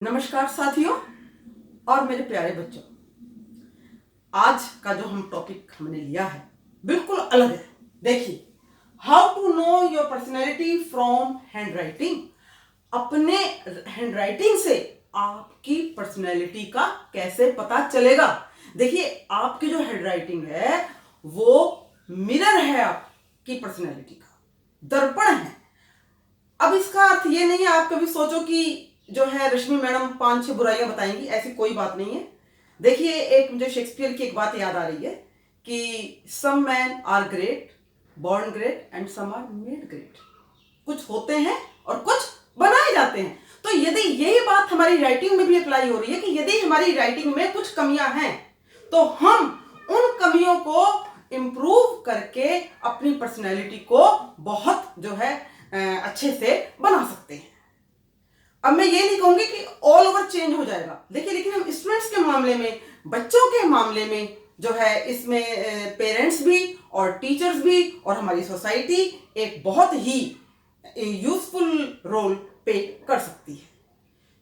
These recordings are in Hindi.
नमस्कार साथियों और मेरे प्यारे बच्चों। आज का जो हम टॉपिक हमने लिया है बिल्कुल अलग है। देखिए, how to know your personality from hand writing. अपने हैंड राइटिंग से आपकी पर्सनैलिटी का कैसे पता चलेगा। देखिए, आपकी जो हैंड राइटिंग है वो मिरर है आपकी पर्सनैलिटी का, दर्पण है। अब इसका अर्थ ये नहीं है आप कभी सोचो कि जो है रश्मि मैडम 5-6 बुराइयां बताएंगी, ऐसी कोई बात नहीं है। देखिए, एक मुझे शेक्सपियर की एक बात याद आ रही है कि some man are great, born great and some are made great. कुछ होते हैं और कुछ बनाए जाते हैं। तो यदि यही बात हमारी राइटिंग में भी अप्लाई हो रही है कि यदि हमारी राइटिंग में कुछ कमियां हैं तो हम उन कमियों को इंप्रूव करके अपनी पर्सनैलिटी को बहुत जो है अच्छे से बना सकते हैं। अब मैं ये नहीं कहूंगी कि ऑल ओवर चेंज हो जाएगा। देखिए, लेकिन हम स्टूडेंट्स के मामले में, बच्चों के मामले में जो है इसमें पेरेंट्स भी और टीचर्स भी और हमारी सोसाइटी एक बहुत ही यूजफुल रोल प्ले कर सकती है।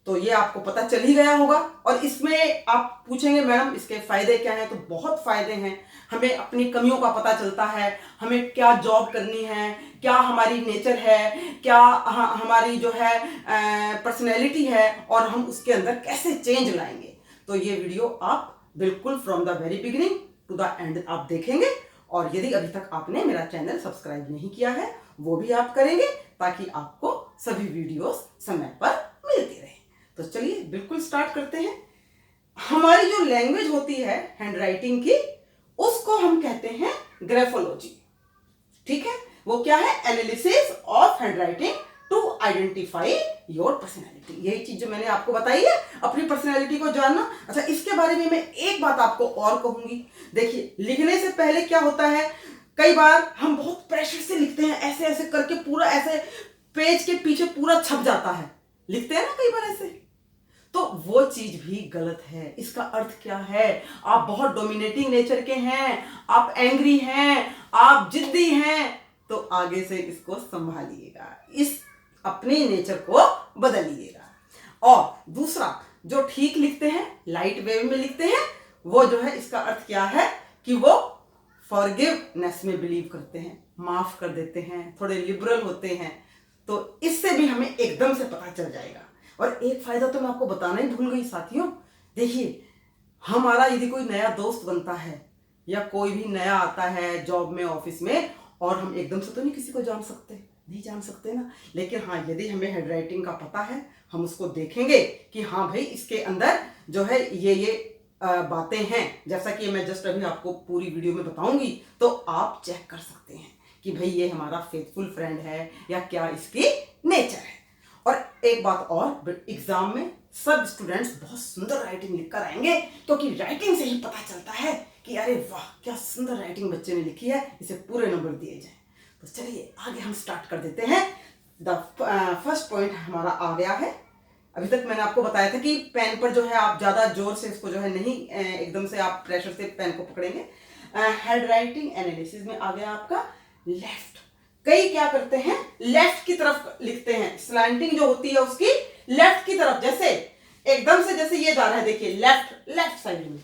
तो ये आपको पता चल ही गया होगा। और इसमें आप पूछेंगे मैडम इसके फायदे क्या हैं, तो बहुत फायदे हैं। हमें अपनी कमियों का पता चलता है, हमें क्या जॉब करनी है, क्या हमारी नेचर है, क्या हमारी जो है पर्सनैलिटी है और हम उसके अंदर कैसे चेंज लाएंगे। तो ये वीडियो आप बिल्कुल from the very beginning to the end आप देखेंगे। और यदि अभी तक आपने मेरा चैनल सब्सक्राइब नहीं किया है वो भी आप करेंगे ताकि आपको सभी वीडियोस समय पर मिलती रहे। तो चलिए बिल्कुल स्टार्ट करते हैं। हमारी जो लैंग्वेज होती है हैंड राइटिंग की, उसको हम कहते हैं ग्राफोलॉजी। ठीक है, वो क्या है? Analysis of hand writing to identify your personality. यही चीज जो मैंने आपको बताई है, अपनी पर्सनैलिटी को जानना। अच्छा, इसके बारे में मैं एक बात आपको और कहूंगी। देखिए, लिखने से पहले क्या होता है, कई बार हम बहुत प्रेशर से लिखते हैं, ऐसे ऐसे करके पूरा ऐसे पेज के पीछे पूरा छप जाता है, लिखते हैं ना कई बार ऐसे। तो वो चीज भी गलत है। इसका अर्थ क्या है? आप बहुत डोमिनेटिंग नेचर के हैं, आप एंग्री हैं, आप जिद्दी हैं, तो आगे से इसको संभालिएगा, इस अपने नेचर को बदलिएगा। और दूसरा, जो ठीक लिखते हैं, लाइट वेव में लिखते हैं, वो जो है इसका अर्थ क्या है कि वो फॉरगिवनेस में बिलीव करते हैं, माफ कर देते हैं, थोड़े लिबरल होते हैं। तो इससे भी हमें एकदम से पता चल जाएगा। और एक फायदा तो मैं आपको बताना ही भूल गई साथियों। देखिए, हमारा यदि कोई नया दोस्त बनता है या कोई भी नया आता है जॉब में, ऑफिस में, और हम एकदम से तो नहीं किसी को जान सकते, नहीं जान सकते ना। लेकिन हाँ, यदि हमें हैंड राइटिंग का पता है, हम उसको देखेंगे कि हाँ भाई इसके अंदर जो है ये बातें हैं, जैसा कि मैं जस्ट अभी आपको पूरी वीडियो में बताऊंगी, तो आप चेक कर सकते हैं कि भाई ये हमारा फेथफुल फ्रेंड है या क्या इसकी नेचर है। और एक बात और, एग्जाम में सब स्टूडेंट्स बहुत सुंदर राइटिंग लिखकर आएंगे, क्योंकि राइटिंग से ही पता चलता है कि अरे वाह क्या सुंदर राइटिंग बच्चे ने लिखी है, इसे पूरे नंबर दिए जाए। तो चलिए आगे हम स्टार्ट कर देते हैं। द फर्स्ट पॉइंट हमारा आ गया है। अभी तक मैंने आपको बताया था कि पेन पर जो है आप ज्यादा जोर से इसको जो है नहीं एकदम से आप प्रेशर से पेन को पकड़ेंगे। हैंड राइटिंग एनालिसिस में आ गया आपका लेफ्ट। कई क्या करते हैं, लेफ्ट की तरफ लिखते हैं, स्लैंटिंग जो होती है उसकी लेफ्ट की तरफ, जैसे एकदम से जैसे ये जा रहा है, देखिए लेफ्ट, लेफ्ट साइड में,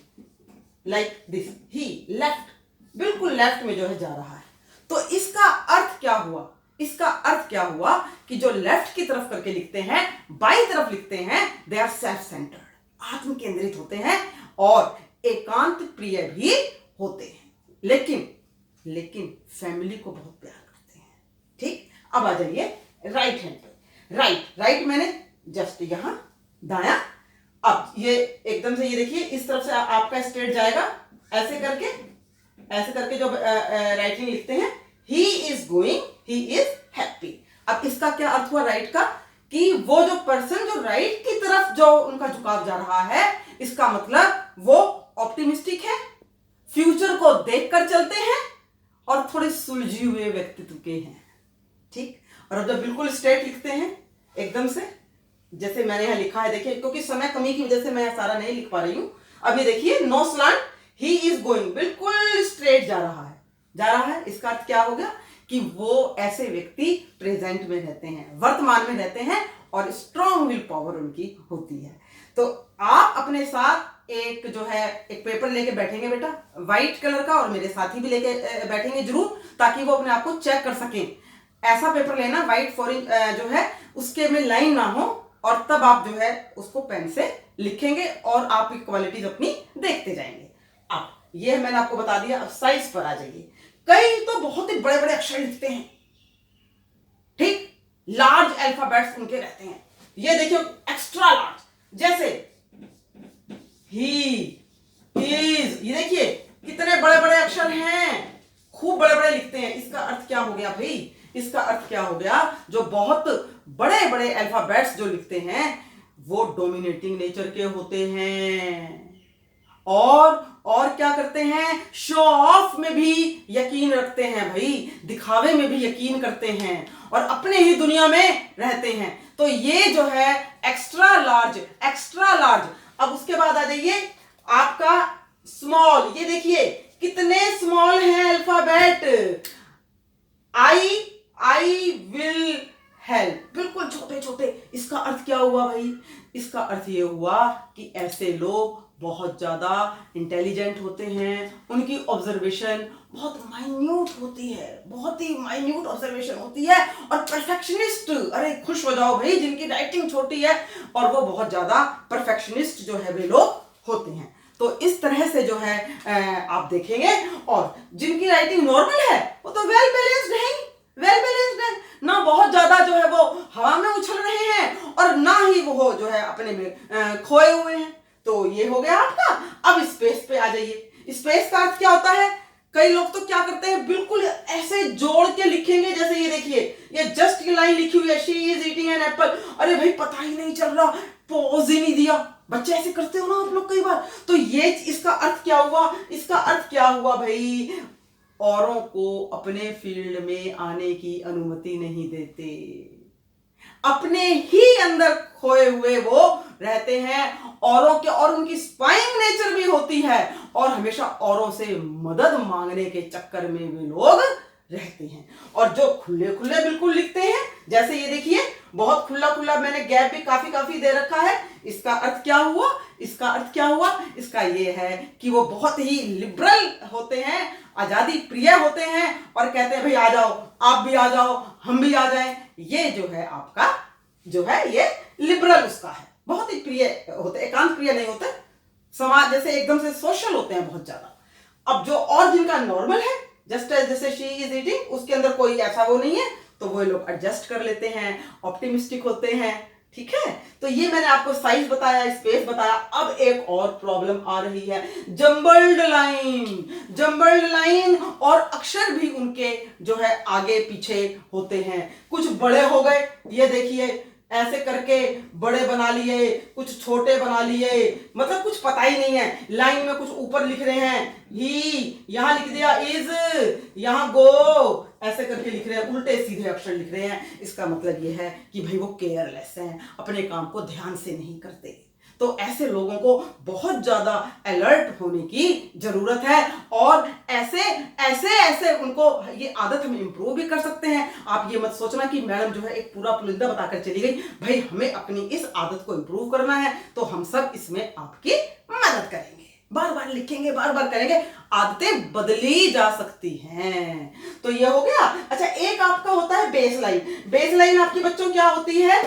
लाइक दिस, ही लेफ्ट, बिल्कुल लेफ्ट में जो है जा रहा है। तो इसका अर्थ क्या हुआ? इसका अर्थ क्या हुआ कि जो लेफ्ट की तरफ करके लिखते हैं, बाई तरफ लिखते हैं, दे आर सेल्फ सेंटर्ड, आत्म केंद्रित होते हैं और एकांत प्रिय भी होते हैं। लेकिन फैमिली को बहुत प्यार करते हैं। ठीक, अब आ जाइए राइट हैंड पे। राइट मैंने जस्ट यहां दाया। अब ये एकदम से ये देखिए इस तरफ से आपका स्ट्रेट जाएगा, ऐसे करके जो राइटिंग लिखते हैं, ही is going, he is happy. अब इसका क्या अर्थ हुआ राइट का, कि वो जो पर्सन जो राइट की तरफ जो उनका झुकाव जा रहा है, इसका मतलब वो ऑप्टिमिस्टिक है, फ्यूचर को देखकर चलते हैं और थोड़े सुलझे हुए व्यक्तित्व के हैं। ठीक, और अब जब बिल्कुल स्ट्रेट लिखते हैं एकदम से, जैसे मैंने यहां लिखा है, देखिए क्योंकि समय कमी की वजह से मैं सारा नहीं लिख पा रही हूं। अब ये देखिए no slant, he is going, बिल्कुल स्ट्रेट जा रहा है। इसका अर्थ क्या हो गया कि वो ऐसे व्यक्ति प्रेजेंट में रहते हैं, वर्तमान में रहते हैं और स्ट्रॉन्ग विल पावर उनकी होती है। तो आप अपने साथ एक जो है एक पेपर लेके बैठेंगे बेटा, व्हाइट कलर का, और मेरे साथी भी लेके बैठेंगे जरूर, ताकि वो अपने आप को चेक कर सकें। ऐसा पेपर लेना व्हाइट फॉरेन जो है उसके में लाइन ना हो, और तब आप जो है उसको पेन से लिखेंगे और आप क्वालिटीज अपनी देखते जाएंगे। अब ये मैंने आपको बता दिया। अब साइज पर आ जाइए। कई तो बहुत ही बड़े बड़े अक्षर लिखते हैं, ठीक, लार्ज अल्फाबेट्स उनके रहते हैं। ये देखिए एक्स्ट्रा लार्ज, जैसे ही, इज, ये देखिए कितने बड़े बड़े अक्षर हैं, खूब बड़े बड़े लिखते हैं। इसका अर्थ क्या हो गया भाई? इसका अर्थ क्या हो गया? जो बहुत बड़े बड़े अल्फाबेट्स जो लिखते हैं वो डोमिनेटिंग नेचर के होते हैं, और क्या करते हैं? शो ऑफ में भी यकीन रखते हैं भाई, दिखावे में भी यकीन करते हैं, और अपने ही दुनिया में रहते हैं। तो ये जो है एक्स्ट्रा लार्ज, एक्स्ट्रा लार्ज। अब उसके बाद आ जाइए आपका स्मॉल। ये देखिए कितने स्मॉल हैं अल्फाबेट। आई विल हेल्प, बिल्कुल छोटे छोटे। इसका अर्थ क्या हुआ भाई? इसका अर्थ ये हुआ कि ऐसे लोग बहुत ज्यादा इंटेलिजेंट होते हैं, उनकी ऑब्जर्वेशन बहुत माइन्यूट होती है, बहुत ही माइन्यूट ऑब्जर्वेशन होती है, और परफेक्शनिस्ट, अरे खुश हो जाओ भाई जिनकी राइटिंग छोटी है और वो बहुत ज्यादा परफेक्शनिस्ट जो है वे लोग होते हैं। तो इस तरह से जो है आप देखेंगे, और जिनकी राइटिंग नॉर्मल है वो तो वेल बैलेंस्ड है, वेल बैलेंस्ड है ना, बहुत ज्यादा जो है वो हवा में उछल रहे हैं, और ना ही वो जो है अपने में खोए हुए हैं। तो ये हो गया आपका। अब स्पेस पे आ जाइए। स्पेस का अर्थ क्या होता है? कई लोग तो क्या करते हैं, बिल्कुल ऐसे जोड़ के लिखेंगे, जैसे ये देखिए ये जस्ट ये लाइन लिखी हुई है, she is eating an apple. अरे भाई पता ही नहीं चल रहा, पॉज ही नहीं दिया। बच्चे ऐसे करते हो ना आप लोग कई बार। तो ये इसका अर्थ क्या हुआ? इसका अर्थ क्या हुआ भाई? औरों को अपने फील्ड में आने की अनुमति नहीं देते, अपने ही अंदर खोए हुए वो रहते हैं, औरों के, और उनकी स्पाइंग नेचर भी होती है, और हमेशा औरों से मदद मांगने के चक्कर में वे लोग रहते हैं। और जो खुले खुले बिल्कुल लिखते हैं, जैसे ये देखिए बहुत खुला खुला, मैंने गैप भी काफी दे रखा है। इसका अर्थ क्या हुआ? इसका अर्थ क्या हुआ? इसका ये है कि वो बहुत ही लिबरल होते हैं, आजादी प्रिय होते हैं, और कहते हैं भाई आ जाओ, आप भी आ जाओ, हम भी आ जाएं। ये जो है आपका जो है ये लिबरल उसका है, बहुत ही प्रिय होते, एकांत प्रिय नहीं होते, समाज जैसे एकदम से सोशल होते हैं बहुत ज्यादा। अब जो और जिनका नॉर्मल है, जस्ट जैसे शी इज ईटिंग, उसके अंदर कोई ऐसा वो नहीं है, तो वो लोग एडजस्ट कर लेते हैं, ऑप्टिमिस्टिक होते हैं, ठीक है। तो ये मैंने आपको साइज बताया, स्पेस बताया। अब एक और प्रॉब्लम आ रही है, जंबल्ड लाइन। जंबल्ड लाइन, और अक्षर भी उनके जो है आगे पीछे होते हैं, कुछ बड़े हो गए, ये देखिए ऐसे करके बड़े बना लिए, कुछ छोटे बना लिए, मतलब कुछ पता ही नहीं है। लाइन में कुछ ऊपर लिख रहे हैं ही, यहां लिख दिया इज, यहां गो, ऐसे करके लिख रहे हैं, उल्टे सीधे अक्षर लिख रहे हैं। इसका मतलब ये है कि भाई वो केयरलेस हैं, अपने काम को ध्यान से नहीं करते। तो ऐसे लोगों को बहुत ज्यादा अलर्ट होने की जरूरत है, और ऐसे ऐसे ऐसे उनको ये आदत हम इंप्रूव भी कर सकते हैं। आप ये मत सोचना कि मैडम जो है एक पूरा पुलिंदा बताकर चली गई। भाई हमें अपनी इस आदत को इंप्रूव करना है, तो हम सब इसमें आपकी मदद करेंगे, बार बार लिखेंगे, बार बार करेंगे, आदतें बदली जा सकती हैं। तो ये हो गया। अच्छा, एक आपका होता है बेस लाइन। बेस लाइन आपके बच्चों क्या होती है?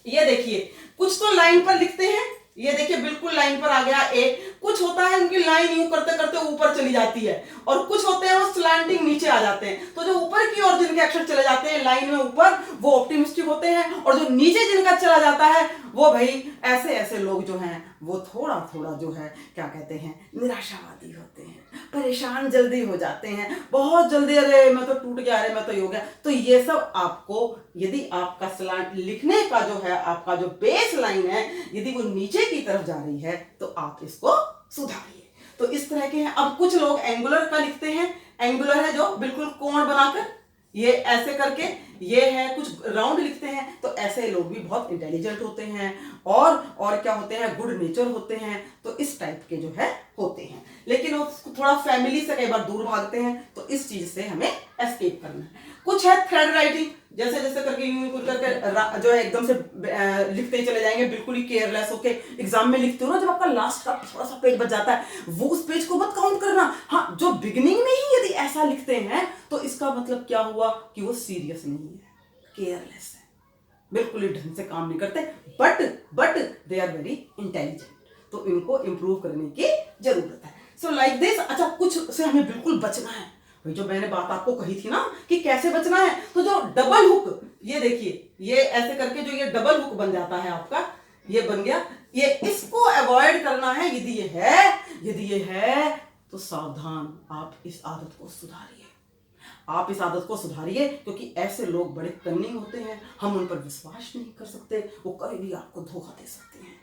ये देखिए कुछ तो लाइन पर लिखते हैं, ये देखिए बिल्कुल लाइन पर आ गया एक। कुछ होता है उनकी लाइन यूं करते करते ऊपर चली जाती है, और कुछ होते हैं वो स्लैंटिंग नीचे आ जाते हैं। तो जो ऊपर की ओर जिनके अक्षर चले जाते हैं लाइन में ऊपर, वो ऑप्टिमिस्टिक होते हैं, और जो नीचे जिनका चला जाता है वो भाई ऐसे ऐसे लोग जो हैं वो थोड़ा थोड़ा जो है क्या कहते हैं, निराशावादी होते हैं, परेशान जल्दी हो जाते हैं, बहुत जल्दी, अरे मैं तो टूट गया, अरे मैं तो ये हो गया। तो ये सब आपको, यदि आपका स्लैंट लिखने का जो है आपका जो बेस लाइन है, यदि वो नीचे की तरफ जा रही है तो आप इसको सुधारिए। तो इस तरह के हैं। अब कुछ लोग एंगुलर का लिखते हैं, एंगुलर है जो बिल्कुल कोण बनाकर, ये ऐसे करके, ये है कुछ राउंड लिखते हैं। तो ऐसे लोग भी बहुत इंटेलिजेंट होते हैं, और क्या होते हैं, गुड नेचर होते हैं। तो इस टाइप के जो है होते हैं, लेकिन वो थोड़ा फैमिली से कई बार दूर भागते हैं, तो इस चीज से हमें एस्केप करना है। कुछ है थ्रेड राइटिंग, जैसे जैसे करके यूं कुछ करके जो है एकदम से लिखते ही चले जाएंगे, बिल्कुल ही केयरलेस होके एग्जाम में लिखते हो ना, जब आपका लास्ट का थोड़ा सा पेज बच जाता है, वो उस पेज को मत काउंट करना। हाँ, जो बिगिनिंग में ही यदि ऐसा लिखते हैं तो इसका मतलब क्या हुआ कि वो सीरियस नहीं है, केयरलेस है, बिल्कुल ही ढंग से काम नहीं करते, but they are very intelligent, तो इनको इंप्रूव करने की जरूरत है। So like this. अच्छा, कुछ से हमें बिल्कुल बचना है, जो मैंने बात आपको कही थी ना कि कैसे बचना है, तो जो डबल हुक, ये देखिए, ये ऐसे करके जो ये डबल हुक बन जाता है आपका, ये बन गया, ये इसको अवॉइड करना है। यदि ये है तो सावधान, आप इस आदत को सुधारिए, आप इस आदत को सुधारिए, क्योंकि ऐसे लोग बड़े कन्निंग होते हैं, हम उन पर विश्वास नहीं कर सकते, वो कभी भी आपको धोखा दे सकते हैं,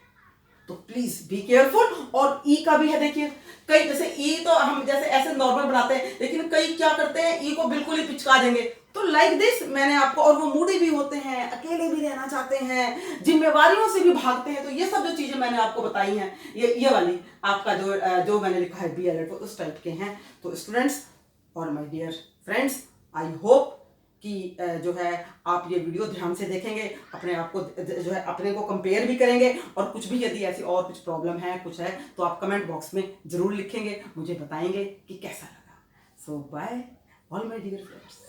तो प्लीज बी केयरफुल। और ई का भी है, देखिए, कई जैसे ई तो हम जैसे ऐसे नॉर्मल बनाते हैं, लेकिन कई क्या करते हैं, ई को बिल्कुल ही पिचका देंगे, तो लाइक दिस मैंने आपको, और वो मूडी भी होते हैं, अकेले भी रहना चाहते हैं, जिम्मेवारियों से भी भागते हैं, तो ये सब जो चीजें मैंने आपको बताई हैं, ये वाली आपका जो मैंने लिखा है बी अलर्ट, उस टाइप के हैं। तो स्टूडेंट्स और my dear friends, I hope कि जो है आप ये वीडियो ध्यान से देखेंगे, अपने आप को जो है अपने को कंपेयर भी करेंगे, और कुछ भी यदि ऐसी और कुछ प्रॉब्लम है, कुछ है, तो आप कमेंट बॉक्स में जरूर लिखेंगे, मुझे बताएंगे कि कैसा लगा। So bye all my dear friends.